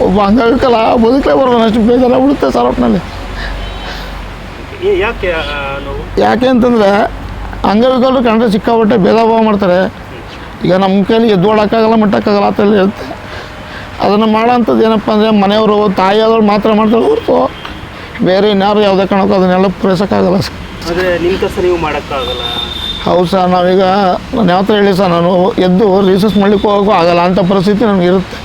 ಒಬ್ಬ ಅಂಗವಿಕಲ ಬದುಕಲೇ ಬರೋಣ ಅಷ್ಟು ಬೇಜಾರ ಬಿಡುತ್ತೆ ಸರ್ ಒಟ್ಟಿನಲ್ಲಿ. ಯಾಕೆ ಅಂತಂದರೆ ಅಂಗವಿಕಲರು ಕಂಡ್ರೆ ಸಿಕ್ಕಾಪಟ್ಟೆ ಭೇದ ಭಾವ ಮಾಡ್ತಾರೆ. ಈಗ ನಮ್ಮ ಕೈಲಿ ಎದ್ದೋಡೋಕ್ಕಾಗಲ್ಲ ಮುಟ್ಟಕ್ಕಾಗಲ್ಲ ಅಂತ ಹೇಳುತ್ತೆ. ಅದನ್ನು ಮಾಡೋಂಥದ್ದು ಏನಪ್ಪ ಅಂದರೆ ಮನೆಯವರು ತಾಯಿಯವರು ಮಾತ್ರ ಮಾಡ್ತಾರೆ ಹೊರತು ಬೇರೆ ಇನ್ಯಾರು ಯಾವುದೇ ಕಾರಣಕ್ಕೂ ಅದನ್ನೆಲ್ಲ ಪೂರೈಸೋಕ್ಕಾಗಲ್ಲ ಸರ್. ಆದರೆ ನಿಮ್ಮ ಕೆಲಸ ನೀವು ಮಾಡೋಕ್ಕಾಗಲ್ಲ. ಹೌದು ಸರ್, ನಾವೀಗ ನಾನು ಯಾವ ಥರ ಹೇಳಿ ಸರ್, ನಾನು ಎದ್ದು ರಿಸರ್ಚ್ ಮಾಡಲಿಕ್ಕೂ ಹೋಗೋಕ್ಕೂ ಆಗಲ್ಲ ಅಂಥ ಪರಿಸ್ಥಿತಿ ನನಗಿರುತ್ತೆ.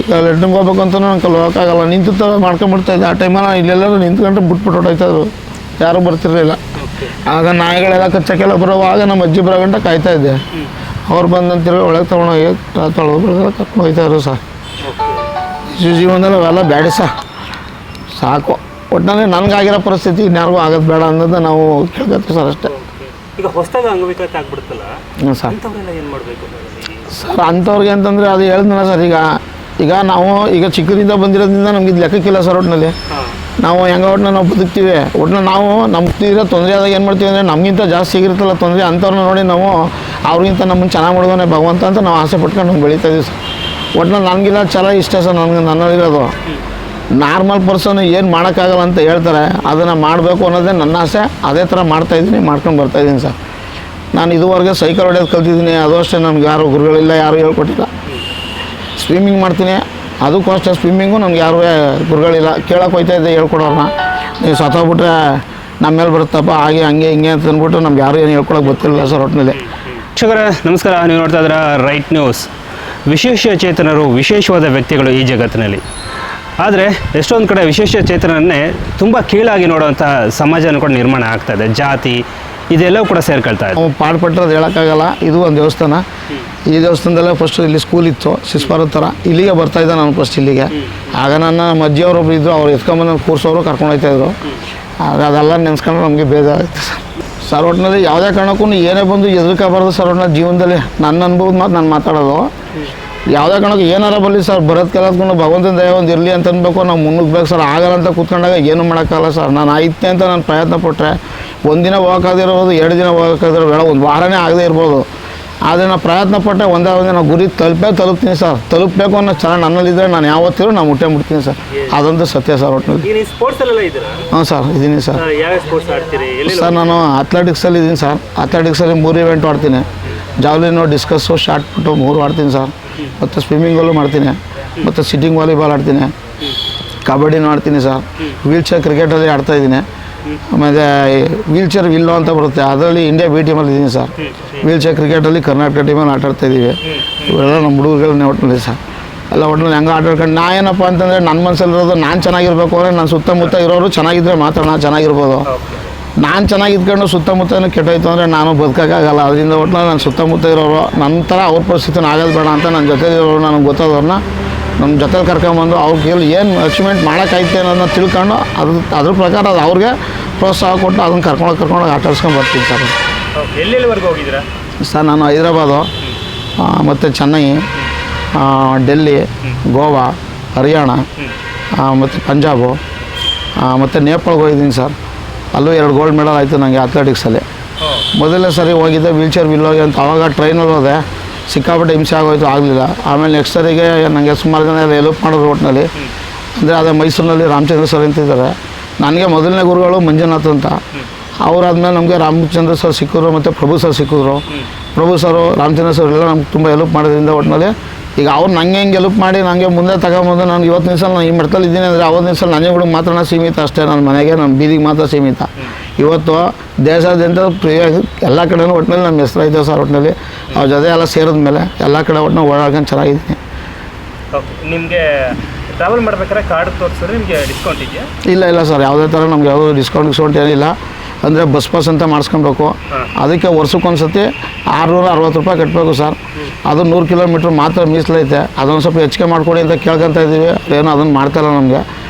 ಈಗ ಲೆಟ್ರಿನ್ಗೆ ಹೋಗ್ಬೇಕು ಅಂತ ನಂಗೆ ಕಲ್ ಹೋಗೋಕ್ಕಾಗಲ್ಲ, ನಿಂತು ಥರ ಮಾಡ್ಕೊಂಬಿಡ್ತಾಯಿದ್ದೆ. ಆ ಟೈಮಲ್ಲಿ ನಾನು ಇಲ್ಲೆಲ್ಲರೂ ನಿಂತ್ಕೊಂಡ್ರೆ ಬಿಟ್ಬಿಟ್ಟು ಹೊಟ್ಟೋಯ್ತಾಯಿದ್ರು, ಯಾರೂ ಬರ್ತಿರಲಿಲ್ಲ. ಆಗ ನಾಯಿಗಳೆಲ್ಲ ಕಚ್ಚಕ್ಕೆಲ್ಲ ಬರೋವಾಗ ನಮ್ಮ ಅಜ್ಜಿ ಬರೋ ಗಂಟೆ ಕಾಯ್ತಾಯಿದ್ದೆ. ಅವ್ರು ಬಂದಂತಿರೋ ಒಳಗೆ ತೊಗೊಂಡೋಗಿ ತೊಳೆದು ಬೆಳೆದೆಲ್ಲ ಕರ್ಕೊಂಡು ಹೋಗ್ತಾಯಿದ್ರು ಸರ್. ಜೀವನದಲ್ಲಿ ಅವೆಲ್ಲ ಬೇಡ ಸರ್, ಸಾಕು. ಒಟ್ಟಿನಲ್ಲಿ ನನಗಾಗಿರೋ ಪರಿಸ್ಥಿತಿ ಇನ್ಯಾರಿಗೂ ಆಗೋದು ಬೇಡ ಅನ್ನೋದು ನಾವು ಕೇಳ್ಕೊತೀವಿ ಸರ್, ಅಷ್ಟೇ. ಈಗ ಹೊಸದಾಗಿ ಅಂಗವಿಕಲತೆ ಆಗ್ಬಿಡುತ್ತಲ್ಲ ಸರ್, ಅಂಥವ್ರೆಲ್ಲ ಏನು ಮಾಡಬೇಕು ಸರ್? ಅಂಥವ್ರಿಗೆ ಅಂತಂದರೆ ಅದು ಹೇಳಿದ್ನಲ್ಲ ಸರ್, ಈಗ ನಾವು ಈಗ ಚಿಕ್ಕದಿಂದ ಬಂದಿರೋದ್ರಿಂದ ನಮ್ಗೆ ಇದು ಲೆಕ್ಕಕ್ಕಿಲ್ಲ ಸರ್. ಒಟ್ಟಿನಲ್ಲಿ ನಾವು ಹೆಂಗೆ ಒಟ್ಟಿನಲ್ಲಿ ನಾವು ಬದುಕ್ತೀವಿ. ಒಟ್ಟಿನಲ್ಲಿ ನಾವು ನಮ್ಗೆ ಇರೋ ತೊಂದರೆ ಆದಾಗ ಏನು ಮಾಡ್ತೀವಿ ಅಂದರೆ ನಮಗಿಂತ ಜಾಸ್ತಿ ಆಗಿರುತ್ತಲ್ಲ ತೊಂದರೆ, ಅಂಥವ್ರನ್ನ ನೋಡಿ ನಾವು ಅವ್ರಿಗಿಂತ ನಮ್ಮನ್ನು ಚೆನ್ನಾಗಿ ಮಾಡೋದೇ ಭಗವಂತ ಅಂತ ನಾವು ಆಸೆ ಪಟ್ಕೊಂಡು ನಾವು ಬೆಳೀತಾ ಇದೀವಿ ಸರ್. ಒಟ್ಟಿನಲ್ಲಿ ನನಗಿಲ್ಲ ಛಲ ಇಷ್ಟ ಸರ್, ನನ್ನಲ್ಲಿರೋದು. ನಾರ್ಮಲ್ ಪರ್ಸನ್ ಏನು ಮಾಡೋಕ್ಕಾಗಲ್ಲ ಅಂತ ಹೇಳ್ತಾರೆ, ಅದನ್ನು ಮಾಡಬೇಕು ಅನ್ನೋದೇ ನನ್ನ ಆಸೆ. ಅದೇ ಥರ ಮಾಡ್ತಾಯಿದ್ದೀನಿ, ಮಾಡ್ಕೊಂಡು ಬರ್ತಾಯಿದ್ದೀನಿ ಸರ್. ನಾನು ಇದುವರೆಗೆ ಸೈಕಲ್ ಹೊಡೆಯೋದು ಕಲ್ತಿದ್ದೀನಿ, ಅದು ಅಷ್ಟೇ. ನಮ್ಗೆ ಯಾರು ಗುರುಗಳಿಲ್ಲ, ಯಾರೂ ಹೇಳ್ಕೊಟ್ಟಿಲ್ಲ. ಸ್ವಿಮ್ಮಿಂಗ್ ಮಾಡ್ತೀನಿ, ಅದಕ್ಕೂ ಅಷ್ಟೇ. ಸ್ವಿಮ್ಮಿಂಗು ನಮ್ಗೆ ಯಾರೂ ಗುರುಗಳಿಲ್ಲ. ಕೇಳೋಕೆ ಹೋಗ್ತಾಯಿದ್ದೆ ಹೇಳ್ಕೊಡೋರನ್ನ, ನೀವು ಸತ್ತೋಗ್ಬಿಟ್ರೆ ನಮ್ಮ ಮೇಲೆ ಬರುತ್ತಪ್ಪ ಹಾಗೆ ಹಂಗೆ ಹಿಂಗೆ ಅಂತ ಅಂದ್ಬಿಟ್ಟು ನಮ್ಗೆ ಯಾರೂ ಏನು ಹೇಳ್ಕೊಳಕ್ಕೆ ಗೊತ್ತಿರಲಿಲ್ಲ ಸರ್. ಒಟ್ಟಿನಲ್ಲಿ ವೀಕ್ಷಕರೇ ನಮಸ್ಕಾರ, ನೀವು ನೋಡ್ತಾ ಇದ್ದೀರಾ ರೈಟ್ ನ್ಯೂಸ್. ವಿಶೇಷಚೇತನರು ವಿಶೇಷವಾದ ವ್ಯಕ್ತಿಗಳು ಈ ಜಗತ್ತಿನಲ್ಲಿ. ಆದರೆ ಎಷ್ಟೊಂದು ಕಡೆ ವಿಶೇಷಚೇತನನ್ನೇ ತುಂಬ ಕೀಳಾಗಿ ನೋಡುವಂಥ ಸಮಾಜನೂ ಕೂಡ ನಿರ್ಮಾಣ ಆಗ್ತಾಯಿದೆ. ಜಾತಿ ಇದೆಲ್ಲವೂ ಕೂಡ ಸೇರ್ಕೊಳ್ತಾ ಇದೆ. ನಾವು ಪಾಡ್ಪಟ್ಟರೆ ಅದು ಹೇಳೋಕ್ಕಾಗಲ್ಲ. ಇದು ಒಂದು ದೇವಸ್ಥಾನ. ಈ ದೇವಸ್ಥಾನದಲ್ಲೇ ಫಸ್ಟ್ ಇಲ್ಲಿ ಸ್ಕೂಲ್ ಇತ್ತು, ಶಿಸ್ಪಾರದ ಥರ. ಇಲ್ಲಿಗೆ ಬರ್ತಾಯಿದ್ದೆ ನಾನು ಫಸ್ಟ್ ಇಲ್ಲಿಗೆ. ಆಗ ನಮ್ಮ ಅಜ್ಜಿಯವರೊಬ್ರು ಇದ್ದರು, ಅವ್ರು ಎತ್ಕೊಂಬಂದು ಕೂರಿಸೋರು ಕರ್ಕೊಂಡು ಹೋಗ್ತಾಯಿದ್ರು. ಅದೆಲ್ಲ ನೆನೆಸ್ಕೊಂಡ್ರೆ ನಮಗೆ ಬೇಜಾರಾಯ್ತು ಸರ್. ಒಟ್ಟಿನಲ್ಲಿ ಯಾವುದೇ ಕಾರಣಕ್ಕೂ ಏನೇ ಬಂದು ಎದುರ್ಕೋಬಾರ್ದು ಸರ್. ಒಟ್ಟಿನಲ್ಲಿ ಜೀವನದಲ್ಲಿ ನನ್ನ ಅನುಭವದ ಮಾತು ನಾನು ಮಾತಾಡೋದು. ಯಾವುದೇ ಕಾರಣಕ್ಕೂ ಏನಾರ ಬರಲಿ ಸರ್, ಬರೋದು ಕೆಲಸಕೊಂಡು ಭಗವಂತನ ದಯ ಒಂದು ಇರಲಿ ಅಂತ ಅನ್ಬೇಕು. ನಾವು ಮುನ್ನುಗ್ಬೇಕು ಸರ್. ಆಗಲ್ಲ ಅಂತ ಕೂತ್ಕೊಂಡಾಗ ಏನೂ ಮಾಡೋಕ್ಕಾಗಲ್ಲ ಸರ್. ನಾನು ಆಯ್ತೆ ಅಂತ ನಾನು ಪ್ರಯತ್ನ ಪಟ್ಟರೆ ಒಂದಿನ ಹೋಗೋಕ್ಕಾಗದಿರ್ಬೋದು, 2 ದಿನ ಹೋಗೋಕ್ಕಾಗದಿರೋ ಬೇಡ, ಒಂದು ವಾರನೇ ಆಗದೇ ಇರ್ಬೋದು. ಆದರೆ ನಾನು ಪ್ರಯತ್ನ ಪಟ್ಟರೆ ಒಂದೇ ನಾವು ಗುರಿ ತಲುಪ್ತೀನಿ ಸರ್. ತಲುಪಬೇಕು ಅನ್ನೋ ಚೆನ್ನಾಗಿ ನನ್ನಲ್ಲಿದ್ದರೆ ನಾನು ಯಾವತ್ತಿರೂ ನಾನು ಮುಟ್ಟೆ ಮುಟ್ತೀನಿ ಸರ್. ಅದಂತೂ ಸತ್ಯ ಸರ್. ಒಟ್ಟಿನಲ್ಲಿ ಹಾಂ ಸರ್, ಇದ್ದೀನಿ ಸರ್. ಸರ್ ನಾನು ಅಥ್ಲೆಟಿಕ್ಸಲ್ಲಿ ಇದ್ದೀನಿ ಸರ್. ಅಥ್ಲೆಟಿಕ್ಸಲ್ಲಿ 3 ಇವೆಂಟ್ ಆಡ್ತೀನಿ. ಜಾವ್ಲಿನು, ಡಿಸ್ಕಸ್ಸು, ಶಾರ್ಟ್ ಪುಟ್ಟು 3 ಆಡ್ತೀನಿ ಸರ್. ಮತ್ತು ಸ್ವಿಮ್ಮಿಂಗಲ್ಲೂ ಮಾಡ್ತೀನಿ, ಮತ್ತು ಸಿಟ್ಟಿಂಗ್ ವಾಲಿಬಾಲ್ ಆಡ್ತೀನಿ, ಕಬಡ್ಡಿನೂ ಆಡ್ತೀನಿ ಸರ್. ವೀಲ್ಚೇರ್ ಕ್ರಿಕೆಟಲ್ಲಿ ಆಡ್ತಾಯಿದ್ದೀನಿ. ಆಮೇಲೆ ವೀಲ್ಚೇರ್ ವಿಲ್ಲೋ ಅಂತ ಬರುತ್ತೆ, ಅದರಲ್ಲಿ ಇಂಡಿಯಾ ಬಿ ಟೀಮಲ್ಲಿ ಇದ್ದೀನಿ ಸರ್. ವೀಲ್ಚೇರ್ ಕ್ರಿಕೆಟಲ್ಲಿ ಕರ್ನಾಟಕ ಟೀಮಲ್ಲಿ ಆಟಾಡ್ತಾಯಿದ್ದೀವಿ. ಇವೆಲ್ಲ ನಮ್ಮ ಹುಡುಗರುಗಳನ್ನೇ ಒಟ್ಟಿನಲ್ಲಿ ಸರ್. ಎಲ್ಲ ಒಟ್ಟಿನಲ್ಲಿ ಹೆಂಗೆ ಆಟಾಡ್ಕೊಂಡು ನಾ ಏನಪ್ಪ ಅಂತಂದರೆ ನನ್ನ ಮನಸ್ಸಲ್ಲಿರೋದು ನಾನು ಚೆನ್ನಾಗಿರ್ಬೇಕು ಅಂದರೆ ನನ್ನ ಸುತ್ತಮುತ್ತ ಇರೋರು ಚೆನ್ನಾಗಿದ್ದರೆ ಮಾತ್ರ ನಾನು ಚೆನ್ನಾಗಿರ್ಬೋದು. ನಾನು ಚೆನ್ನಾಗಿದ್ಕೊಂಡು ಸುತ್ತಮುತ್ತನೂ ಕೆಟ್ಟೋಯ್ತು ಅಂದರೆ ನಾನು ಬದುಕೋಕ್ಕಾಗಲ್ಲ. ಅದರಿಂದ ಒಟ್ಟಿನಲ್ಲಿ ನನ್ನ ಸುತ್ತಮುತ್ತ ಇರೋರು ನನ್ನ ಥರ ಅವ್ರ ಪರಿಸ್ಥಿತಿನ ಆಗೋದು ಬೇಡ ಅಂತ ನನ್ನ ಜೊತೆಲಿರೋರು, ನನಗೆ ಗೊತ್ತಾದವ್ರನ್ನ ನಮ್ಮ ಜೊತೆಲಿ ಕರ್ಕೊಂಬಂದು ಅವ್ರ ಕೈಯಲ್ಲಿ ಏನು ಅಚೀವ್ಮೆಂಟ್ ಮಾಡೋಕ್ಕಾಯ್ತು ಅನ್ನೋದನ್ನ ತಿಳ್ಕೊಂಡು ಅದ್ರ ಪ್ರಕಾರ ಅದು ಅವ್ರಿಗೆ ಪ್ರೋತ್ಸಾಹ ಕೊಟ್ಟು ಅದನ್ನು ಕರ್ಕೊಂಡೋಗಿ ಆಟಾಡ್ಸ್ಕೊಂಡು ಬರ್ತೀನಿ ಸರ್. ಎಲ್ಲೆಲ್ಲಿವರೆಗೂ ಹೋಗಿದ್ದೀರಾ ಸರ್? ನಾನು ಹೈದರಾಬಾದು, ಮತ್ತು ಚೆನ್ನೈ, ಡೆಲ್ಲಿ, ಗೋವಾ, ಹರಿಯಾಣ, ಮತ್ತು ಪಂಜಾಬು, ಮತ್ತು ನೇಪಾಳ್ಗೆ ಹೋಗಿದ್ದೀನಿ ಸರ್. ಅಲ್ಲೂ 2 ಗೋಲ್ಡ್ ಮೆಡಲ್ ಆಯಿತು ನನಗೆ ಅಥ್ಲೆಟಿಕ್ಸಲ್ಲಿ. ಮೊದಲನೇ ಸರಿ ಹೋಗಿದ್ದೆ ವೀಲ್ಚೇರ್ ವಿಲ್ಲೋಗಿ ಅಂತ. ಆವಾಗ ಟ್ರೈನಲ್ಲಿ ಹೋದೆ, ಸಿಕ್ಕಾಪಟ್ಟೆ ಹಿಂಸೆ ಆಗೋಯ್ತು, ಆಗಲಿಲ್ಲ. ಆಮೇಲೆ ನೆಕ್ಸ್ಟ್ ಸರಿಗೆ ನನಗೆ ಸುಮಾರು ಜನ ಹೆಲ್ಪ್ ಮಾಡೋದು ಒಟ್ಟಿನಲ್ಲಿ. ಅಂದರೆ ಅದೇ ಮೈಸೂರಿನಲ್ಲಿ ರಾಮಚಂದ್ರ ಸರ್ ಅಂತಿದ್ದಾರೆ. ನನಗೆ ಮೊದಲನೇ ಗುರುಗಳು ಮಂಜುನಾಥ್ ಅಂತ. ಅವರಾದ್ಮೇಲೆ ನಮಗೆ ರಾಮಚಂದ್ರ ಸರ್ ಸಿಕ್ಕಿದ್ರು, ಮತ್ತು ಪ್ರಭು ಸರ್ ಸಿಕ್ಕಿದ್ರು. ಪ್ರಭು ಸರು, ರಾಮಚಂದ್ರ ಸರ್ ಎಲ್ಲ ನಮ್ಗೆ ತುಂಬ ಹೆಲ್ಪ್ ಮಾಡೋದ್ರಿಂದ ಒಟ್ಟಿನಲ್ಲಿ ಈಗ ಅವ್ರು ನಂಗೆ ಹೆಂಗೆ ಹೆಲ್ಪ್ ಮಾಡಿ ನನಗೆ ಮುಂದೆ ತಗೊಂಬಂದು ನಾನು ಇವತ್ತು ದಿವಸ ನಾನು ಈ ಮಟ್ಟದಲ್ಲಿ ಇದ್ದೀನಿ ಅಂದರೆ ಅವತ್ತು ದಿವಸ ನನ್ನ ಹುಡುಗ ಮಾತ್ರ ಸೀಮಿತ ಅಷ್ಟೇ. ನನ್ನ ಮನೆಗೆ, ನಮ್ಮ ಬೀದಿಗೆ ಮಾತ್ರ ಸೀಮಿತ. ಇವತ್ತು ದೇಶಾದ್ಯಂತ ಎಲ್ಲ ಕಡೆನೂ ಒಟ್ಟಿನಲ್ಲಿ ನಮ್ಮ ಹೆಸರು ಐತೆ ಸರ್. ಒಟ್ಟಿನಲ್ಲಿ ಅವ್ರ ಜೊತೆ ಎಲ್ಲ ಸೇರಿದ ಮೇಲೆ ಎಲ್ಲ ಕಡೆ ಒಟ್ಟಿನ ಓಡಾಡ್ಕೊಂಡು ಚೆನ್ನಾಗಿದ್ದೀನಿ. ನಿಮಗೆ ಟ್ರಾವೆಲ್ ಮಾಡ್ಬೇಕಾದ್ರೆ ಕಾರ್ಡ್ ತೋರಿಸಿದ್ರೆ ನಿಮಗೆ ಡಿಸ್ಕೌಂಟ್ ಇದೆಯಾ? ಇಲ್ಲ ಸರ್, ಯಾವುದೇ ಥರ ನಮ್ಗೆ ಯಾವುದೋ ಡಿಸ್ಕೌಂಟ್ ಏನಿಲ್ಲ. ಅಂದರೆ ಬಸ್ ಪಾಸ್ ಅಂತ ಮಾಡಿಸ್ಕೊಬೇಕು. ಅದಕ್ಕೆ ವರ್ಷಕ್ಕೊಂದ್ಸತಿ 660 ರೂಪಾಯಿ ಕಟ್ಟಬೇಕು ಸರ್. ಅದು 100 ಕಿಲೋಮೀಟ್ರ್ ಮಾತ್ರ ಮೀಸಲೈತೆ. ಅದೊಂದು ಸ್ವಲ್ಪ ಹೆಚ್ಚಿಗೆ ಮಾಡ್ಕೊಡಿ ಅಂತ ಕೇಳ್ಕೊತಾ ಇದ್ದೀವಿ. ಏನೋ ಅದನ್ನು ಮಾಡ್ತಾಯಿಲ್ಲ ನಮಗೆ.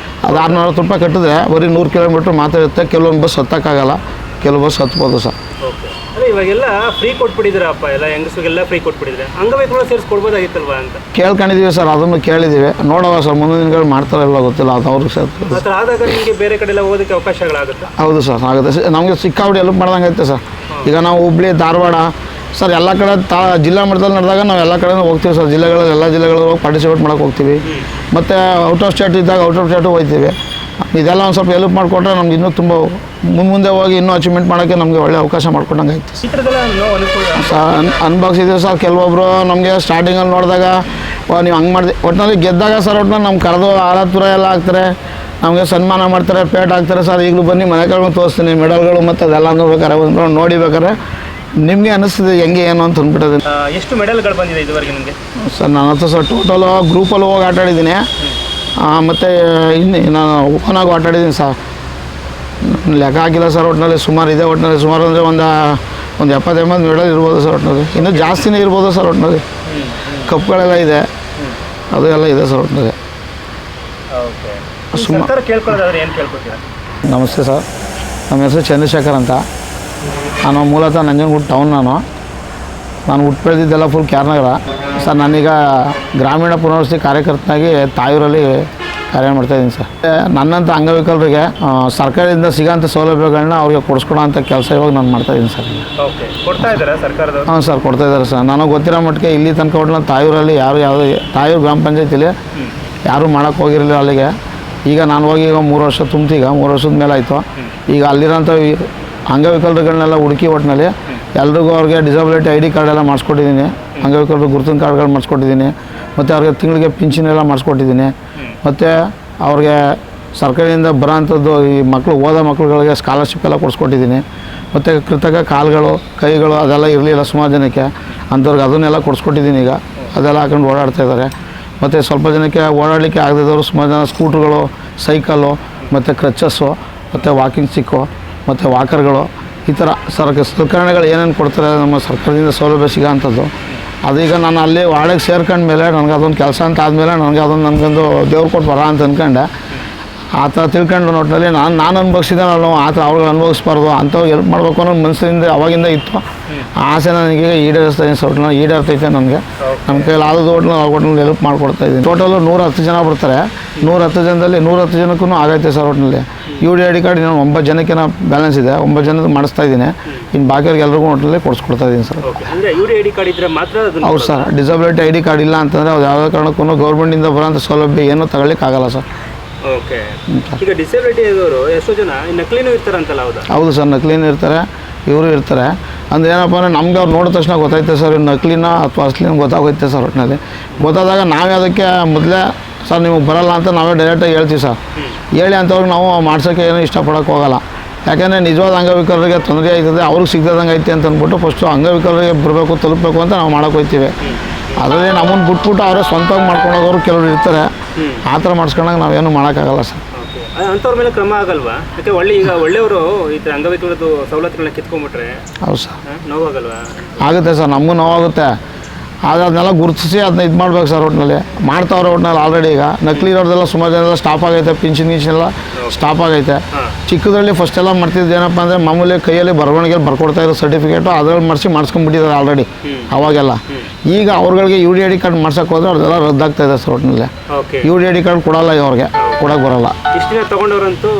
ಅದು 660 ರೂಪಾಯಿ ಕಟ್ಟಿದ್ರೆ ಬರೀ 100 ಕಿಲೋಮೀಟ್ರ್ ಮಾತ್ರ ಇರುತ್ತೆ. ಕೆಲವೊಂದು ಬಸ್ ಹತ್ತಕ್ಕಾಗಲ್ಲ, ಕೆಲವು ಬಸ್ ಹತ್ಬೋದು ಸರ್. ಇವಾಗೆಲ್ಲ ಫ್ರೀ ಕೊಟ್ಬಿಟ್ಟಿದ್ರಪ್ಪ, ಎಲ್ಲ ಹೆಂಗಸಿಗೆಲ್ಲ ಫ್ರೀ ಕೊಟ್ಬಿಟ್ಟಿದ್ರೆ ಅಂಗವೈಕಲ್ಯ ಸೇರಿಸ್ಕೊಡ್ಬೋದಾಗಿತ್ತಲ್ವಾ ಅಂತ ಕೇಳ್ಕೊಂಡಿದ್ದೀವಿ ಸರ್. ಅದನ್ನು ಕೇಳಿದ್ದೀವಿ, ನೋಡುವ ಸರ್. ಮುಂದಿನ ದಿನಗಳು ಮಾಡ್ತಾರಲ್ಲ ಗೊತ್ತಿಲ್ಲ, ಅದು ಅವ್ರಿಗೆ ಸೇರ್ತಾರೆ. ಆದಾಗ ನಿಮಗೆ ಬೇರೆ ಕಡೆ ಎಲ್ಲ ಓದೋಕ್ಕೆ ಅವಕಾಶಗಳಾಗುತ್ತೆ? ಹೌದು ಸರ್, ಆಗುತ್ತೆ. ನಮಗೆ ಸಿಕ್ಕಾಪಟ್ಟೆ ಹೆಲ್ಪ್ ಮಾಡ್ದಂಗೆ ಐತೆ ಸರ್. ಈಗ ನಾವು ಹುಬ್ಳಿ, ಧಾರವಾಡ, ಸರ್ ಎಲ್ಲ ಕಡೆ ಜಿಲ್ಲಾ ಮಟ್ಟದಲ್ಲಿ ನಡೆದಾಗ ನಾವು ಎಲ್ಲ ಕಡೆ ಹೋಗ್ತೀವಿ ಸರ್. ಎಲ್ಲ ಜಿಲ್ಲೆಗಳಲ್ಲಿ ಹೋಗಿ ಪಾರ್ಟಿಸಿಪೇಟ್ ಮಾಡೋಕೆ ಹೋಗ್ತೀವಿ. ಮತ್ತು ಔಟ್ ಆಫ್ ಸ್ಟೇಟ್ ಇದ್ದಾಗ ಔಟ್ ಆಫ್ ಸ್ಟೇಟು ಹೋಗ್ತೀವಿ. ಇದೆಲ್ಲ ಒಂದು ಸ್ವಲ್ಪ ಹೆಲ್ಪ್ ಮಾಡಿಕೊಟ್ರೆ ನಮ್ಗೆ ಇನ್ನೂ ತುಂಬ ಮುಂದೆ ಹೋಗಿ ಇನ್ನೂ ಅಚೀವ್ಮೆಂಟ್ ಮಾಡೋಕ್ಕೆ ನಮಗೆ ಒಳ್ಳೆ ಅವಕಾಶ ಮಾಡ್ಕೊಂಡಂಗೆ ಆಯ್ತು ಸರ್. ಅನ್ಭವಿಸಿದ್ದೀವಿ ಸರ್. ಕೆಲವೊಬ್ಬರು ನಮಗೆ ಸ್ಟಾರ್ಟಿಂಗಲ್ಲಿ ನೋಡಿದಾಗ ನೀವು ಹಂಗೆ ಮಾಡಿದೆ, ಒಟ್ಟಿನಲ್ಲಿ ಗೆದ್ದಾಗ ಸರ್ ಒಟ್ಟಿನಲ್ಲಿ ನಮ್ಗೆ ಕರೆದು ಆರಾತುರ ಎಲ್ಲ ಆಗ್ತಾರೆ, ನಮಗೆ ಸನ್ಮಾನ ಮಾಡ್ತಾರೆ, ಪೇಟ್ ಹಾಕ್ತಾರೆ ಸರ್. ಈಗಲೂ ಬನ್ನಿ ಮನೆ ಕಳ್ಕೊಂಡು ತೋರಿಸ್ತೀನಿ ಮೆಡಲ್ಗಳು ಮತ್ತು ಅದೆಲ್ಲ ನೋಡ್ಬೇಕಾರೆ ಒಂದು ನೋಡಿಬೇಕಾರೆ ನಿಮಗೆ ಅನ್ನಿಸ್ತದೆ ಹೆಂಗೆ ಏನು ಅಂತ ಅಂದ್ಬಿಟ್ಟದೆ. ಎಷ್ಟು ಮೆಡಲ್ಗಳು ಬಂದಿದೆ ಇದುವರೆಗೆ ನಿಮಗೆ? ಸರ್ ನನ್ನ ಹತ್ರ ಸರ್ ಟೋಟಲು ಗ್ರೂಪಲ್ಲಿ ಹೋಗಿ ಆಟಾಡಿದ್ದೀನಿ, ಮತ್ತು ಇನ್ನು ನಾನು ಓಪನಾಗಿ ಆಟಾಡಿದ್ದೀನಿ ಸರ್. ಲೆಕ್ಕ ಹಾಕಿಲ್ಲ ಸರ್. ಒಟ್ಟಿನಲ್ಲಿ ಸುಮಾರು ಇದೆ. ಒಟ್ಟಿನಲ್ಲಿ ಸುಮಾರು ಅಂದರೆ ಒಂದು 70-80 ಮೆಡಲ್ ಇರ್ಬೋದು ಸರ್. ಒಟ್ಟಿನಲ್ಲಿ ಇನ್ನೂ ಜಾಸ್ತಿನೇ ಇರ್ಬೋದು ಸರ್. ಒಟ್ಟಿನಲ್ಲಿ ಕಪ್ಗಳೆಲ್ಲ ಇದೆ, ಅದು ಎಲ್ಲ ಇದೆ ಸರ್. ಒಟ್ಟಿನಲ್ಲಿ ನಮಸ್ತೆ ಸರ್. ನಮ್ಮ ಹೆಸರು ಚಂದ್ರಶೇಖರ್ ಅಂತ. ನಾನು ಮೂಲತಃ ನಂಜನಗೂಡು ಟೌನ್. ನಾನು ಹುಟ್ಟು ಬೆಳೆದಿದ್ದೆಲ್ಲ ಫುಲ್ ಕ್ಯಾರ್ನಗರ ಸರ್. ನಾನೀಗ ಗ್ರಾಮೀಣ ಪುನರ್ವಸತಿ ಕಾರ್ಯಕರ್ತನಾಗಿ ತಾಯೂರಲ್ಲಿ ಕಾರ್ಯ ಮಾಡ್ತಾಯಿದ್ದೀನಿ ಸರ್. ನನ್ನಂಥ ಅಂಗವಿಕಲರಿಗೆ ಸರ್ಕಾರದಿಂದ ಸಿಗೋಂಥ ಸೌಲಭ್ಯಗಳನ್ನ ಅವ್ರಿಗೆ ಕೊಡಿಸ್ಕೊಡೋಂಥ ಕೆಲಸ ಇವಾಗ ನಾನು ಮಾಡ್ತಾಯಿದ್ದೀನಿ ಸರ್. ಹಾಂ ಸರ್, ಕೊಡ್ತಾಯಿದ್ದಾರೆ ಸರ್. ನನಗೆ ಗೊತ್ತಿರೋ ಮಟ್ಟಿಗೆ ಇಲ್ಲಿ ತನಕ ಒಟ್ಟು ತಾಯೂರಲ್ಲಿ ತಾಯೂರು ಗ್ರಾಮ ಪಂಚಾಯತಿಲಿ ಯಾರೂ ಮಾಡೋಕ್ಕೆ ಹೋಗಿರಲಿಲ್ಲ ಅಲ್ಲಿಗೆ. ಈಗ ನಾನು ಹೋಗಿ ಈಗ 3 ವರ್ಷ ತುಂಬ್ತೀಗ 3 ವರ್ಷದ ಮೇಲೆ ಆಯಿತು. ಈಗ ಅಲ್ಲಿರೋಂಥ ಅಂಗವಿಕಲರುಗಳನ್ನೆಲ್ಲ ಹುಡುಕಿ ಒಟ್ಟಿನಲ್ಲಿ ಎಲ್ರಿಗೂ ಅವ್ರಿಗೆ ಡಿಸಬಿಲಿಟಿ ID ಕಾರ್ಡ್ ಎಲ್ಲ ಮಾಡಿಸ್ಕೊಟ್ಟಿದ್ದೀನಿ. ಅಂಗವಿಕಲರು ಗುರುತಿನ ಕಾರ್ಡ್ಗಳು ಮಾಡಿಸ್ಕೊಟ್ಟಿದ್ದೀನಿ. ಮತ್ತು ಅವ್ರಿಗೆ ತಿಂಗಳಿಗೆ ಪಿಂಚಣಿ ಎಲ್ಲ ಮಾಡಿಸ್ಕೊಟ್ಟಿದ್ದೀನಿ. ಮತ್ತು ಅವ್ರಿಗೆ ಸರ್ಕಾರದಿಂದ ಬರೋಂಥದ್ದು ಈ ಓದೋ ಮಕ್ಕಳುಗಳಿಗೆ ಸ್ಕಾಲರ್ಶಿಪ್ ಎಲ್ಲ ಕೊಡಿಸ್ಕೊಟ್ಟಿದ್ದೀನಿ. ಮತ್ತು ಕೃತಕ ಕಾಲುಗಳು ಕೈಗಳು ಅದೆಲ್ಲ ಇರಲಿಲ್ಲ ಸುಮಾರು ಜನಕ್ಕೆ, ಅಂಥವ್ರಿಗೆ ಅದನ್ನೆಲ್ಲ ಕೊಡಿಸ್ಕೊಟ್ಟಿದ್ದೀನಿ. ಈಗ ಅದೆಲ್ಲ ಹಾಕೊಂಡು ಓಡಾಡ್ತಾಯಿದ್ದಾರೆ. ಮತ್ತು ಸ್ವಲ್ಪ ಜನಕ್ಕೆ ಓಡಾಡಲಿಕ್ಕೆ ಆಗದಿದ್ದವರು ಸುಮಾರು ಜನ ಸ್ಕೂಟ್ರುಗಳು, ಸೈಕಲ್ಲು, ಮತ್ತು ಕ್ರಚಸ್ಸು, ಮತ್ತು ವಾಕಿಂಗ್ ಸ್ಟಿಕ್ಕು, ಮತ್ತು ವಾಕರ್ಗಳು, ಈ ಥರ ಸಲಕರಣೆಗಳು ಏನೇನು ಕೊಡ್ತಾರೆ ನಮ್ಮ ಸರ್ಕಾರದಿಂದ ಸೌಲಭ್ಯ ಸಿಗೋಂಥದ್ದು. ಅದೀಗ ನಾನು ಅಲ್ಲಿ ವಾರ್ಡಿಗೆ ಸೇರ್ಕೊಂಡ ಮೇಲೆ ನನಗೆ ಅದೊಂದು ಕೆಲಸ ಅಂತ ಆದಮೇಲೆ ನನಗೊಂದು ದೇವ್ರು ಕೊಟ್ಟು ಬರ ಅಂತ ಅಂದ್ಕೊಂಡೆ. ಆ ಥರ ತಿಳ್ಕೊಂಡು ನೋಟಿನಲ್ಲಿ ನಾನು ಅನುಭವಿಸಿದೆ. ನಾನು ಆ ಥರ ಅವ್ರಿಗೆ ಅನುಭವಿಸ್ಬಾರ್ದು, ಅಂಥವ್ರಿಗೆ ಹೆಲ್ಪ್ ಮಾಡಬೇಕು ಅನ್ನೋ ಮನಸ್ಸಿಂದ ಅವಾಗಿಂದ ಇತ್ತು. ಆಸೆ ನನಗೆ ಈಡೇರಿಸ್ತಾಯಿದ್ದೀನಿ ಸರ್. ನಾನು ಈಡೇರ್ತೈತೆ ನನಗೆ. ನಮ್ಮ ಕೈಯಲ್ಲಿ ಆದದ್ದು ಒಟ್ಟಿನಲ್ಲಿ ಹೆಲ್ಪ್ ಮಾಡಿಕೊಡ್ತಾಯಿದ್ದೀನಿ. ಟೋಟಲು 110 ಜನ ಬರ್ತಾರೆ. 110 ಜನದಲ್ಲಿ 110 ಜನಕ್ಕೂ ಆಗೈತೆ ಸರ್. ಒಟ್ಟಿನಲ್ಲಿ UD ಕಾರ್ಡ್ ಇನ್ನೂ 9 ಜನಕ್ಕೆ ಬ್ಯಾಲೆನ್ಸ್ ಇದೆ. 9 ಜನದ ಮಾಡಿಸ್ತಾಯಿದ್ದೀನಿ. ಇನ್ನು ಬಾಕಿಯವ್ರಿಗೆ ಎಲ್ರಿಗೂ ಒಟ್ಟಿನಲ್ಲಿ ಕೊಡಿಸ್ಕೊಡ್ತಾಯಿದ್ದೀನಿ ಸರ್. ಹೌದು ಸರ್. ಡಿಸಬಿಲಿಟಿ ID ಕಾರ್ಡ್ ಇಲ್ಲ ಅಂತಂದರೆ ಅದು ಯಾವುದೇ ಕಾರಣಕ್ಕೂ ಗೌರ್ಮೆಂಟಿಂದ ಬರೋಂಥ ಸೌಲಭ್ಯ ಏನೂ ತಗೊಳ್ಳಿಕ್ಕಾಗಲ್ಲ ಸರ್. ಓಕೆ. ಈಗ ಡಿಸಬಿಲಿಟಿ ಇರೋರು ಎಷ್ಟೋ ಜನ ನಕಲಿನೂ ಇರ್ತಾರಂತಲ್ಲ? ಹೌದು ಸರ್, ನಕಲಿನೂ ಇರ್ತಾರೆ, ಇವರು ಇರ್ತಾರೆ. ಅಂದರೆ ಏನಪ್ಪ ಅಂದರೆ ನಮ್ಗೆ ಅವ್ರು ನೋಡಿದ ತಕ್ಷಣ ಗೊತ್ತಾಯ್ತೆ ಸರ್, ಇವ್ರು ನಕಲಿನ ಅಥವಾ ಅಸಲಿನ ಗೊತ್ತಾಗೋಯ್ತೆ ಸರ್. ಒಟ್ಟಿನಲ್ಲಿ ಗೊತ್ತಾದಾಗ ನಾವೇ ಅದಕ್ಕೆ ಮೊದಲೇ ಸರ್ ನಿಮಗೆ ಬರೋಲ್ಲ ಅಂತ ನಾವೇ ಡೈರೆಕ್ಟಾಗಿ ಹೇಳ್ತೀವಿ ಸರ್. ಹೇಳಿ ಅಂಥವ್ರಿಗೆ ನಾವು ಮಾಡ್ಸೋಕ್ಕೆ ಏನೂ ಇಷ್ಟಪಡೋಕ್ಕೆ ಹೋಗೋಲ್ಲ. ಯಾಕೆಂದರೆ ನಿಜವಾದ ಅಂಗವಿಕಲರಿಗೆ ತೊಂದರೆ ಆಯ್ತದೆ, ಅವ್ರಿಗೆ ಸಿಗ್ದಂಗೆ ಐತೆ ಅಂತ ಅಂದ್ಬಿಟ್ಟು ಫಸ್ಟು ಅಂಗವಿಕಲರಿಗೆ ಬರಬೇಕು ತಲುಪಬೇಕು ಅಂತ ನಾವು ಮಾಡೋಕೆ ಹೋಗ್ತೀವಿ. ಅದರಲ್ಲಿ ನಮ್ಮನ್ನು ಬಿಟ್ಬಿಟ್ಟು ಅವರೇ ಸ್ವಂತವಾಗಿ ಮಾಡ್ಕೊಂಡು ಹೋಗೋರು ಕೆಲವರು ಇರ್ತಾರೆ. ಆ ಥರ ಮಾಡಿಸ್ಕೊಂಡಾಗ ನಾವೇನು ಮಾಡೋಕ್ಕಾಗಲ್ಲ ಸರ್. ಅಂಥವ್ರ ಮೇಲೆ ಕ್ರಮ ಆಗಲ್ವಾ? ಯಾಕೆ ಈಗ ಒಳ್ಳೆಯವರು ಈ ಥರ ಅಂಗವಿಕಲರದ್ದು ಸವಲತ್ತುಗಳನ್ನ ಕಿತ್ಕೊಂಡ್ಬಿಟ್ರೆ? ಹೌದು ಸರ್. ನೋವಾಗಲ್ವಾ? ಆಗುತ್ತೆ ಸರ್, ನಮಗೂ ನೋವಾಗುತ್ತೆ. ಆದರೆ ಅದನ್ನೆಲ್ಲ ಗುರುತಿಸಿ ಅದನ್ನ ಇದು ಮಾಡ್ಬೇಕು ಸರ್. ಒಟ್ಟಿನಲ್ಲಿ ಮಾಡ್ತಾವ್ರೆ. ಒಟ್ಟಿನಲ್ಲಿ ಆಲ್ರೆಡಿ ಈಗ ನಕಲಿ ಇರೋದೆಲ್ಲ ಸುಮಾರು ಜನ ಸ್ಟಾಪ್ ಆಗೈತೆ. ಪಿಂಚಣಿ ಎಲ್ಲ ಸ್ಟಾಪ್ ಆಗೈತೆ. ಚಿಕ್ಕದ್ರಲ್ಲಿ ಫಸ್ಟ್ ಎಲ್ಲ ಮಾಡ್ತಿದ್ದು ಏನಪ್ಪ ಅಂದರೆ ಮಾಮೂಲಿ ಕೈಯಲ್ಲಿ ಬರವಣಿಗೆ ಬರ್ಕೊಡ್ತಾಯಿರೋ ಸರ್ಟಿಫಿಕೇಟು ಅದರಲ್ಲಿ ಮಾಡಿಸ್ಕೊಂಡ್ಬಿಟ್ಟಿದ್ದಾರೆ ಆಲ್ರೆಡಿ ಅವಾಗೆಲ್ಲ. ಈಗ ಅವ್ರುಗಳಿಗೆ UD ಕಾರ್ಡ್ ಮಾಡ್ಸೋಕೆ ಹೋದ್ರೆ ಅವ್ರದ್ದೆಲ್ಲ ರದ್ದಾಗ್ತಾಯಿದೆ ಸರ್. ಒಟ್ಟಿನಲ್ಲಿ UD ಕಾರ್ಡ್ ಕೊಡೋಲ್ಲ, ಅವ್ರಿಗೆ ಕೊಡೋಕೆ ಬರೋಲ್ಲ. ತಗೊಂಡವ್ರಂತೂ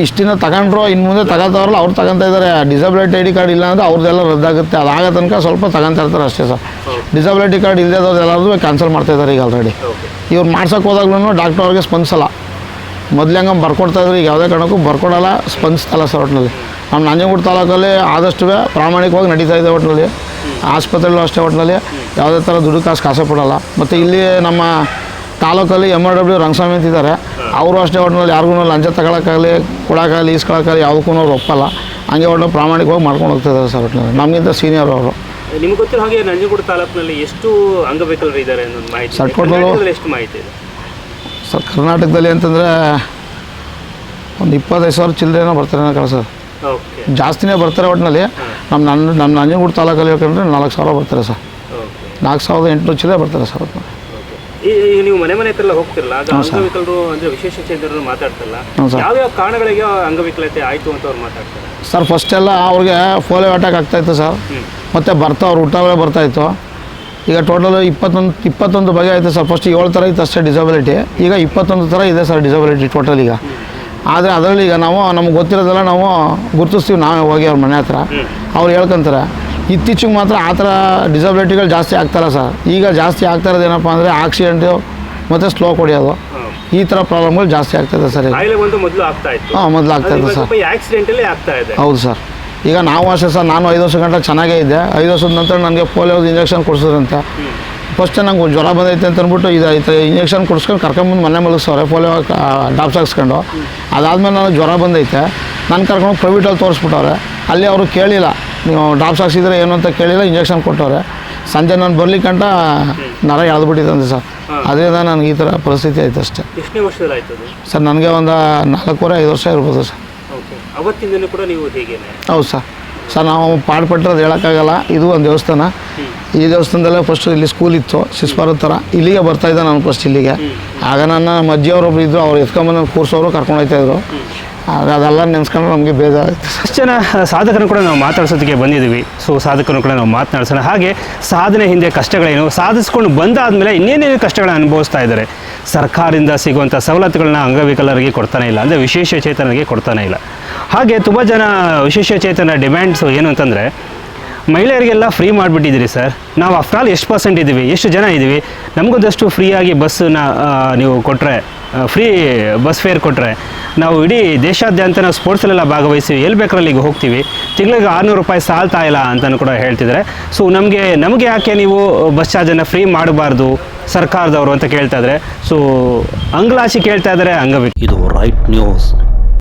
ಇಷ್ಟಿನ ತಗೊಂಡ್ರು, ಇನ್ನು ಮುಂದೆ ತಗೋತಾವ್ರಲ್ಲ ಅವ್ರು ತಗೊತಾ ಇದ್ದಾರೆ. ಡಿಸಬಿಲಿಟಿ ID ಕಾರ್ಡ್ ಇಲ್ಲ ಅಂದರೆ ಅವ್ರದ್ದೆಲ್ಲ ರದ್ದಾಗುತ್ತೆ. ಅದಾಗೋ ತನಕ ಸ್ವಲ್ಪ ತಗೊತಾ ಇರ್ತಾರೆ ಅಷ್ಟೇ ಸರ್. ಡಿಸಬಿಲಿಟಿ ಕಾರ್ಡ್ ಇಲ್ಲದವ್ರು ಎಲ್ಲರೂ ಕ್ಯಾನ್ಸಲ್ ಮಾಡ್ತಾಯಿದ್ದಾರೆ ಈಗ ಆಲ್ರೆಡಿ. ಇವ್ರು ಮಾಡ್ಸೋಕೆ ಹೋದಾಗ್ಲೂ ಡಾಕ್ಟರ್ ಅವ್ರಿಗೆ ಸ್ಪಂದಿಸಲ್ಲ. ಮೊದಲೇ ಹಂಗೆ ಬರ್ಕೊಡ್ತಾಯಿದ್ರು, ಈಗ ಯಾವುದೇ ಕಾರಣಕ್ಕೂ ಬರ್ಕೊಡಲ್ಲ, ಸ್ಪಂದಿಸ್ತಲ್ಲ ಸರ್. ಒಟ್ಟಿನಲ್ಲಿ ನಮ್ಮ ನಂಜನಗೂಡು ತಾಲೂಕಲ್ಲಿ ಆದಷ್ಟು ಪ್ರಾಮಾಣಿಕವಾಗಿ ನಡೀತಾ ಇದೆ. ಒಟ್ಟಿನಲ್ಲಿ ಆಸ್ಪತ್ರೆಯಲ್ಲೂ ಅಷ್ಟೇ. ಒಟ್ಟಿನಲ್ಲಿ ಯಾವುದೇ ಥರ ದುಡ್ಡು ಕಾಸು ಪಡೋಲ್ಲ. ಮತ್ತು ಇಲ್ಲಿ ನಮ್ಮ ತಾಲೂಕಲ್ಲಿ MRW ರಂಗಸ್ವಾಮಿ ಅಂತಿದ್ದಾರೆ. ಅವರು ಅಷ್ಟೇ. ಒಟ್ಟಿನಲ್ಲಿ ಯಾರಿಗೂ ಲಂಚ ತಗೊಳಕ್ಕಾಗಲಿ ಕೊಡೋಕ್ಕಾಗಲಿ ಈಸ್ಕೊಳಕ್ಕಾಗಲಿ ಯಾವುದಕ್ಕೂ ಅವ್ರು ಒಪ್ಪಲ್ಲ. ಹಂಗೆ ಒಟ್ಟು ಪ್ರಾಮಾಣಿಕವಾಗಿ ಮಾಡ್ಕೊಂಡು ಹೋಗ್ತಿದ್ದಾರೆ ಸರ್. ಒಟ್ಟಿನಲ್ಲಿ ನಮಗಿಂತ ಸೀನಿಯರ್ ಅವರು. ನಿಮ್ಗೆ ಗೊತ್ತಿರೋ ಹಾಗೆ ನಂಜನಗೂಡು ತಾಲೂಕಿನಲ್ಲಿ ಎಷ್ಟು ಅಂಗವಿಕಲರು ಇದ್ದಾರೆ ಅನ್ನೋದು ಮಾಹಿತಿ ಸರ್? ಟೋಟಲು ಎಷ್ಟು ಮಾಹಿತಿ ಇದೆ ಸರ್ ಕರ್ನಾಟಕದಲ್ಲಿ ಅಂತಂದರೆ ಒಂದು 25,000 ಚಿಲ್ಲರೆನೋ ಬರ್ತಾರೆ ಕಣ ಸರ್. ಜಾಸ್ತಿನೇ ಬರ್ತಾರೆ. ಒಟ್ಟಿನಲ್ಲಿ ನಮ್ಮ ನಂಜನಗೂಡು ತಾಲೂಕಲ್ಲಿ ಹೇಳ್ಕೊಂಡ್ರೆ 4,000 ಬರ್ತಾರೆ ಸರ್. 4,800 ಚಿಲ್ಲರೆ ಬರ್ತಾರೆ ಸರ್. ಈಗ ನೀವು ಮನೆ ಹತ್ರ ಹೋಗ್ತಿರಲ್ಲ, ಆಗ ಅಂಗವಿಕಲರು ಅಂದರೆ ವಿಶೇಷ ಚೇತನರು ಮಾತಾಡ್ತಿರಲ್ಲ, ಯಾವ್ಯಾವ ಕಾರಣಗಳಿಗೆ ಅಂಗವಿಕಲತೆ ಆಯಿತು ಅಂತ ಅವ್ರು ಮಾತಾಡ್ತಾರೆ ಸರ್? ಫಸ್ಟ್ ಎಲ್ಲ ಅವ್ರಿಗೆ ಪೋಲಿಯೋ ಅಟ್ಯಾಕ್ ಆಗ್ತಾಯಿತ್ತು ಸರ್. ಮತ್ತು ಅವ್ರು ಊಟವೇ ಬರ್ತಾಯಿತ್ತು. ಈಗ ಟೋಟಲ್ 21 ಬಗೆ ಆಯಿತು ಸರ್. ಫಸ್ಟ್ 7 ಥರ ಇತ್ತು ಅಷ್ಟೇ ಡಿಸಬಿಲಿಟಿ. ಈಗ 21 ಥರ ಇದೆ ಸರ್ ಡಿಸಬಿಲಿಟಿ ಟೋಟಲ್ ಈಗ. ಆದರೆ ಅದರಲ್ಲಿ ಈಗ ನಮ್ಗೆ ಗೊತ್ತಿರೋದೆಲ್ಲ ನಾವು ಗುರುತಿಸ್ತೀವಿ ನಾವೇ ಹೋಗಿ ಅವ್ರ ಮನೆ ಹತ್ರ. ಅವ್ರು ಹೇಳ್ಕೊಂತಾರೆ ಇತ್ತೀಚೆಗೆ ಮಾತ್ರ ಆ ಥರ ಡಿಸಬಿಲಿಟಿಗಳು ಜಾಸ್ತಿ ಆಗ್ತಾರ ಸರ್. ಈಗ ಜಾಸ್ತಿ ಆಗ್ತಾ ಇರೋದು ಏನಪ್ಪ ಅಂದರೆ ಆಕ್ಸಿಡೆಂಟು ಮತ್ತು ಸ್ಲೋ ಹೊಡಿಯೋದು, ಈ ಥರ ಪ್ರಾಬ್ಲಮ್ಗಳು ಜಾಸ್ತಿ ಆಗ್ತದೆ ಸರ್. ಈಗ ಕಾಯಿಲೆ ಒಂದು ಮೊದಲು ಆಗ್ತಾ ಇತ್ತು, ಹಾಂ ಮೊದಲು ಆಗ್ತಾ ಇದೆ ಸರ್. ಆಕ್ಸಿಡೆಂಟಲ್ಲೇ ಆಗ್ತಾ ಇದೆ. ಹೌದು ಸರ್. ಈಗ ನಾವು ಅಷ್ಟೇ ಸರ್, ನಾನು 5 ವರ್ಷ ಗಂಟೆ ಚೆನ್ನಾಗೇ ಇದ್ದೆ. 5 ವರ್ಷದ ನಂತರ ನನಗೆ ಪೋಲಿಯೋದು ಇಂಜೆಕ್ಷನ್ ಕೊಡಿಸೋದಂತೆ. ಫಸ್ಟ್ ನಂಗೆ ಜ್ವರ ಬಂದೈತೆ ಅಂತ ಅಂದ್ಬಿಟ್ಟು ಇದಾಯ್ತು, ಇಂಜೆಕ್ಷನ್ ಕೊಡಿಸ್ಕೊಂಡು ಕರ್ಕೊಂಬಂದು ಮನೆ ಮಲಗಿಸೋರೆ, ಪೋಲಿಯೋ ಡ್ರಾಪ್ಸ್ ಹಾಕ್ಸ್ಕೊಂಡು. ಅದಾದಮೇಲೆ ನನಗೆ ಜ್ವರ ಬಂದೈತೆ, ನಾನು ಕರ್ಕೊಂಡು ಪ್ರೈವೇಟಲ್ಲಿ ತೋರಿಸ್ಬಿಟ್ಟವ್ರೆ. ಅಲ್ಲಿ ಅವರು ಕೇಳಿಲ್ಲ, ನೀವು ಡ್ರಾಪ್ಸ್ ಹಾಕ್ಸಿದ್ರೆ ಏನು ಅಂತ ಕೇಳಿಲ್ಲ, ಇಂಜೆಕ್ಷನ್ ಕೊಟ್ಟವ್ರೆ. ಸಂಜೆ ನಾನು ಬರ್ಲಿಕ್ಕಂಟ ನರ ಎಳೆದ್ಬಿಟ್ಟಿದ್ದಂತೆ ಸರ್. ಅದರಿಂದ ನನಗೆ ಈ ಥರ ಪರಿಸ್ಥಿತಿ ಆಯ್ತು ಅಷ್ಟೇ. ಎಷ್ಟನೇ ವರ್ಷದಲ್ಲಿ ಆಯ್ತು ಸರ್? ನನಗೆ ಒಂದು 4-5 ವರ್ಷ ಇರ್ಬೋದು ಸರ್. ಅವತ್ತಿಂದಲೂ ಕೂಡ ನೀವು ಹೇಗೇನೆ? ಹೌದು ಸರ್. ಸರ್ ನಾವು ಪಾಡ್ಪಟ್ಟಿರೋದು ಹೇಳೋಕ್ಕಾಗಲ್ಲ. ಇದು ಒಂದು ದೇವಸ್ಥಾನ. ಈ ದೇವಸ್ಥಾನದಲ್ಲೇ ಫಸ್ಟು ಇಲ್ಲಿ ಸ್ಕೂಲ್ ಇತ್ತು, ಶಿಸ್ಪಾರದ ಥರ. ಇಲ್ಲಿಗೆ ಬರ್ತಾಯಿದ್ದೆ ನಾನು ಫಸ್ಟ್ ಇಲ್ಲಿಗೆ. ಆಗ ನನ್ನ ಅಜ್ಜಿಯವರೊಬ್ರು ಇದ್ದರು, ಅವ್ರು ಎತ್ಕೊಂಬಂದು ಕೂರ್ಸೋರು ಕರ್ಕೊಂಡು ಹೋಗ್ತಾಯಿದ್ರು. ಆಗ ಅದೆಲ್ಲ ನೆನೆಸ್ಕೊಂಡ್ರೆ ನಮಗೆ ಬೇಜಾರಾಯ್ತು. ಅಷ್ಟು ಜನ ಸಾಧಕರನ್ನು ಕೂಡ ನಾವು ಮಾತಾಡ್ಸೋದಕ್ಕೆ ಬಂದಿದ್ದೀವಿ. ಸೊ ಸಾಧಕರನ್ನು ಕೂಡ ನಾವು ಮಾತನಾಡ್ಸೋಣ. ಹಾಗೆ ಸಾಧನೆ ಹಿಂದೆ ಕಷ್ಟಗಳೇನು, ಸಾಧಿಸ್ಕೊಂಡು ಬಂದಾದಮೇಲೆ ಇನ್ನೇನೇನು ಕಷ್ಟಗಳನ್ನ ಅನುಭವಿಸ್ತಾ ಇದ್ದಾರೆ. ಸರ್ಕಾರದಿಂದ ಸಿಗುವಂಥ ಸವಲತ್ತುಗಳನ್ನ ಅಂಗವಿಕಲರಿಗೆ ಕೊಡ್ತಾನೆ ಇಲ್ಲ, ಅಂದರೆ ವಿಶೇಷ ಚೇತನರಿಗೆ ಕೊಡ್ತಾನೆ ಇಲ್ಲ. ಹಾಗೆ ತುಂಬ ಜನ ವಿಶೇಷ ಚೇತನ ಡಿಮ್ಯಾಂಡ್ಸು ಏನು ಅಂತಂದರೆ, ಮಹಿಳೆಯರಿಗೆಲ್ಲ ಫ್ರೀ ಮಾಡಿಬಿಟ್ಟಿದ್ದೀರಿ ಸರ್, ನಾವು ಆಫ್ಟರ್ ಆಲ್ ಎಷ್ಟು ಪರ್ಸೆಂಟ್ ಇದ್ದೀವಿ, ಎಷ್ಟು ಜನ ಇದ್ದೀವಿ, ನಮಗೊಂದಷ್ಟು ಫ್ರೀಯಾಗಿ ಬಸ್ಸನ್ನ ನೀವು ಕೊಟ್ಟರೆ, ಫ್ರೀ ಬಸ್ ಫೇರ್ ಕೊಟ್ಟರೆ ನಾವು ಇಡೀ ದೇಶಾದ್ಯಂತ ನಾವು ಸ್ಪೋರ್ಟ್ಸಲ್ಲೆಲ್ಲ ಭಾಗವಹಿಸಿ ಎಲ್ಲಿ ಬೇಕಾದ್ರೆ ಈಗ ಹೋಗ್ತೀವಿ, ತಿಂಗಳಿಗೆ 600 ರೂಪಾಯಿ ಸಾಲ್ತಾ ಇಲ್ಲ ಅಂತಲೂ ಕೂಡ ಹೇಳ್ತಿದ್ದಾರೆ. ಸೊ ನಮಗೆ ಯಾಕೆ ನೀವು ಬಸ್ ಚಾರ್ಜನ್ನು ಫ್ರೀ ಮಾಡಬಾರ್ದು ಸರ್ಕಾರದವರು ಅಂತ ಕೇಳ್ತಾ ಇದ್ದಾರೆ. ಸೊ ಅಂಗ್ಲಾಚಿ ಕೇಳ್ತಾ ಇದ್ದಾರೆ ಅಂಗವಿಕಲ. ಇದು ರೈಟ್ ನ್ಯೂಸ್.